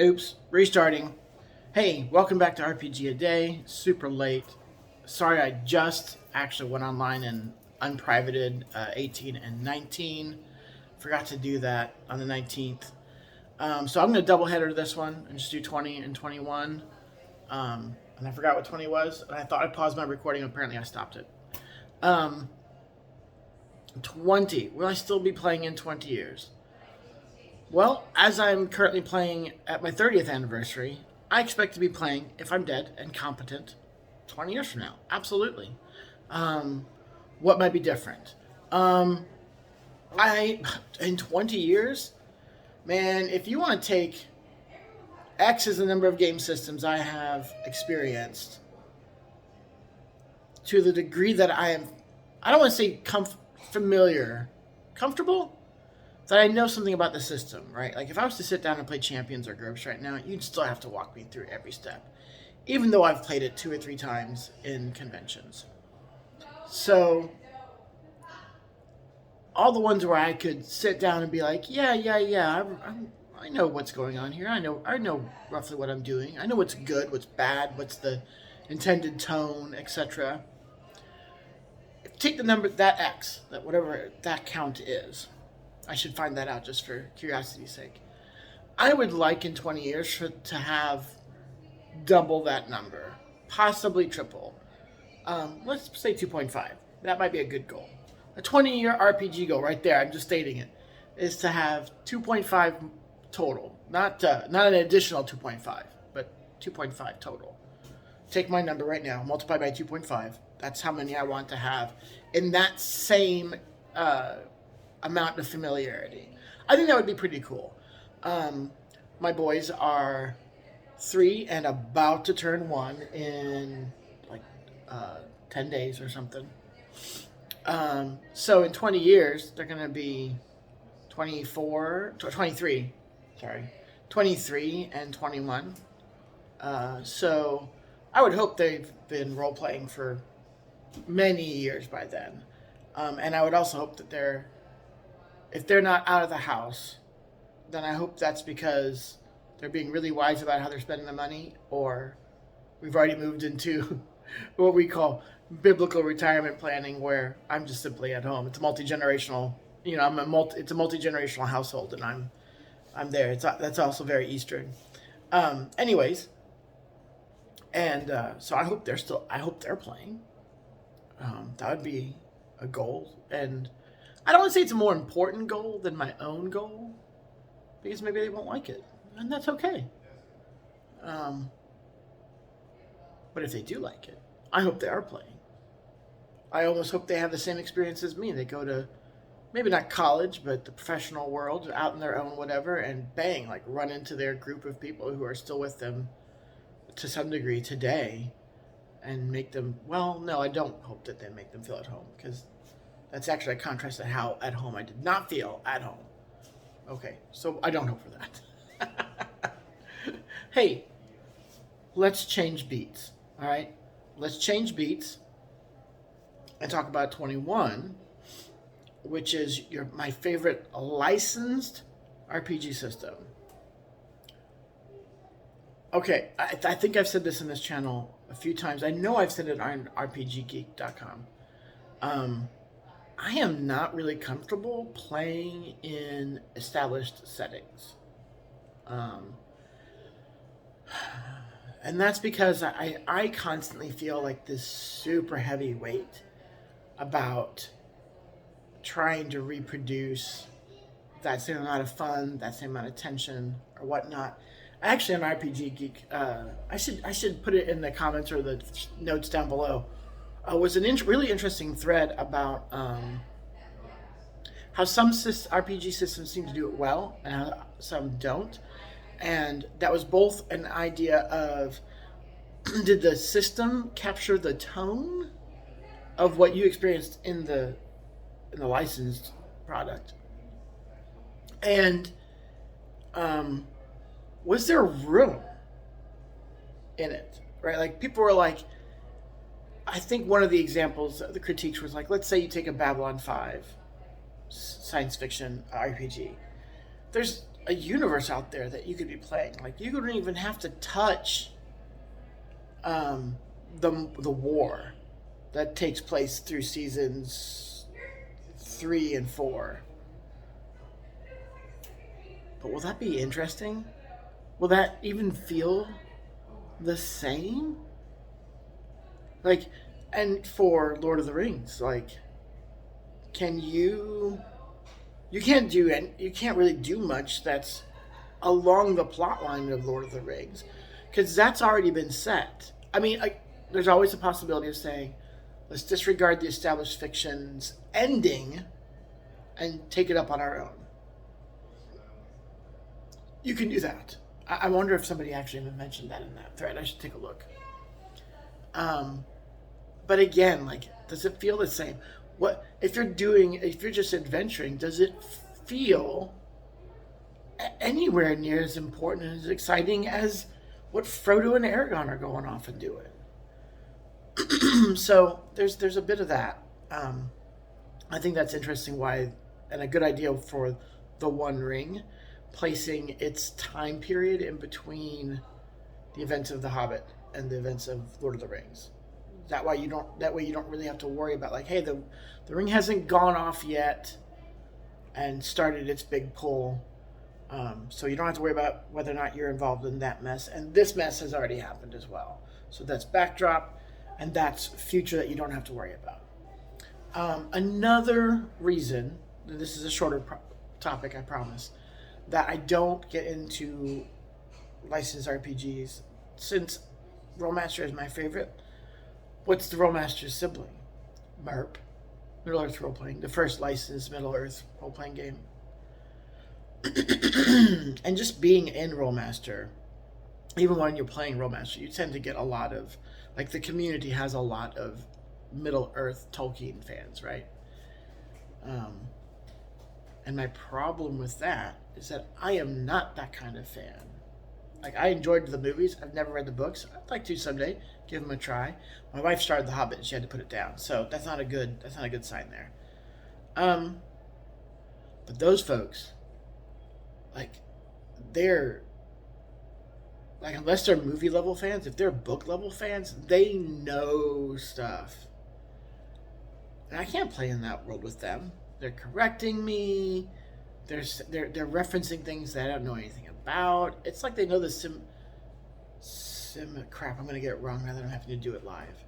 Oops, restarting. Hey, welcome back to RPG A Day. Super late. Sorry, I just actually went online and unprivated 18 and 19. Forgot to do that on the 19th. So I'm going to double header this one and just do 20 and 21. And I forgot what 20 was, and I thought I paused my recording. Apparently, I stopped it. Um, 20. Will I still be playing in 20 years? Well, as I'm currently playing at my 30th anniversary, I expect to be playing, if I'm dead and competent, 20 years from now. Absolutely. Um, what might be different? Um, in 20 years, man, if you want to take X is the number of game systems I have experienced to the degree that I don't want to say familiar, comfortable, that I know something about the system, right? Like if I was to sit down and play Champions or GURPS right now, you'd still have to walk me through every step, even though I've played it 2 or 3 times in conventions. So all the ones where I could sit down and be like, yeah, I know what's going on here. I know roughly what I'm doing. I know what's good, what's bad, what's the intended tone, etc. Take the number that X, that whatever that count is. I should find that out just for curiosity's sake. I would like in 20 years to have double that number, possibly triple. Let's say 2.5. That might be a good goal. A 20-year RPG goal right there, I'm just stating it, is to have 2.5 total. Not an additional 2.5, but 2.5 total. Take my number right now, multiply by 2.5. That's how many I want to have in that same amount of familiarity. I think that would be pretty cool. My boys are 3 and about to turn 1 in like 10 days or something. So in 20 years, they're going to be 23, sorry, 23 and 21. So I would hope they've been role playing for many years by then. And I would also hope that if they're not out of the house, then I hope that's because they're being really wise about how they're spending the money, or we've already moved into what we call biblical retirement planning, where I'm just simply at home. It's multi-generational. It's a multi-generational household, and I'm there. That's also very Eastern. Anyways, and so I hope they're playing. That would be a goal, and I don't want to say it's a more important goal than my own goal, because maybe they won't like it, and that's okay. Um, but if they do like it, I hope they are playing. I almost hope they have the same experience as me. They go to maybe not college, but the professional world, out in their own whatever, and bang, like run into their group of people who are still with them to some degree today, and make them. Well, no, I don't hope that they make them feel at home, because that's actually a contrast to how at home I did not feel at home. Okay, so I don't hope for that. Hey, let's change beats. All right, let's change beats and talk about 21, which is my favorite licensed RPG system. Okay, I think I've said this in this channel a few times. I know I've said it on RPGgeek.com. I am not really comfortable playing in established settings. Um, and that's because I constantly feel like this super heavy weight about trying to reproduce that same amount of fun, that same amount of tension, or whatnot. Actually, on RPG Geek, I should put it in the comments or the notes down below. Was an really interesting thread about how some RPG systems seem to do it well and how some don't, and that was both an idea of did the system capture the tone of what you experienced in the licensed product, and was there room in it, right? Like people were like, I think one of the examples, the critiques was like, let's say you take a Babylon 5 science fiction RPG. There's a universe out there that you could be playing. Like you don't even have to touch the war that takes place through seasons 3 and 4. But will that be interesting? Will that even feel the same? Like, and for Lord of the Rings, like, can you you can't really do much that's along the plot line of Lord of the Rings, because that's already been set. I mean, there's always a possibility of saying, let's disregard the established fiction's ending and take it up on our own. You can do that. I wonder if somebody actually even mentioned that in that thread. I should take a look. But again, like, does it feel the same? What if you're just adventuring, does it feel anywhere near as important and as exciting as what Frodo and Aragorn are going off and doing? So there's a bit of that. I think that's interesting why, and a good idea for the One Ring, placing its time period in between the events of The Hobbit and the events of Lord of the Rings. That way you don't really have to worry about, like, hey, the ring hasn't gone off yet and started its big pull, so you don't have to worry about whether or not you're involved in that mess. And this mess has already happened as well. So that's backdrop, and that's future that you don't have to worry about. Another reason, this is a shorter topic, I promise, that I don't get into licensed RPGs, since Rolemaster is my favorite. What's the Rolemaster's sibling? MERP, Middle Earth Role Playing, the first licensed Middle Earth role playing game. And just being in Rolemaster, even when you're playing Rolemaster, you tend to get a lot of, like, the community has a lot of Middle Earth Tolkien fans, right? And my problem with that is that I am not that kind of fan. Like, I enjoyed the movies. I've never read the books. I'd like to someday. Give them a try. My wife started The Hobbit and she had to put it down, so that's not a good sign there. But those folks, like, they're like, unless they're movie level fans, if they're book level fans, they know stuff. And I can't play in that world with them. They're correcting me. They're referencing things that I don't know anything about. It's like they know the crap, I'm gonna get it wrong rather than having to do it live.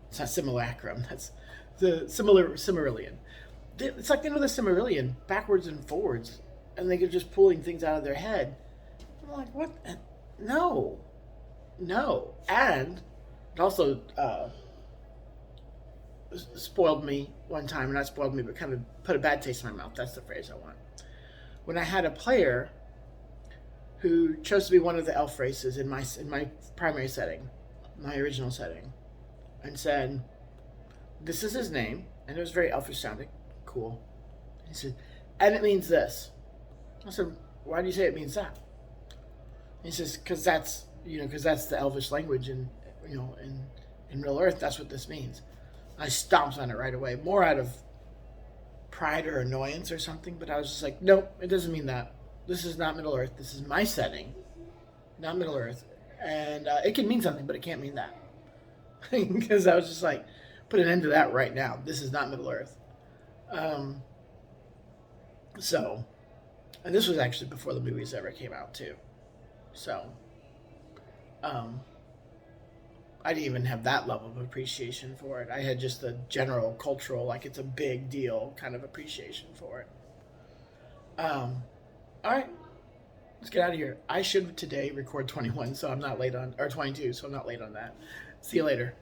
It's not simulacrum. That's the Silmarillion. It's like they know the Silmarillion backwards and forwards, and they're just pulling things out of their head. I'm like, what? No. And it also spoiled me one time. Not spoiled me, but kind of put a bad taste in my mouth. That's the phrase I want. When I had a player who chose to be one of the elf races in my primary setting, my original setting, and said, this is his name, and it was very elfish sounding. Cool. He said, and it means this. I said, why do you say it means that? He says, because that's the elvish language, and in Middle Earth, that's what this means. I stomped on it right away, more out of pride or annoyance or something, but I was just like, nope, it doesn't mean that. This is not Middle Earth. This is my setting, not Middle Earth. And it can mean something, but it can't mean that. Because I was just like, put an end to that right now. This is not Middle Earth. So, and this was actually before the movies ever came out, too. So, I didn't even have that level of appreciation for it. I had just the general cultural, like, it's a big deal kind of appreciation for it. All right, let's get out of here. I should today record 21, so I'm not late on, or 22, so I'm not late on that. See you later.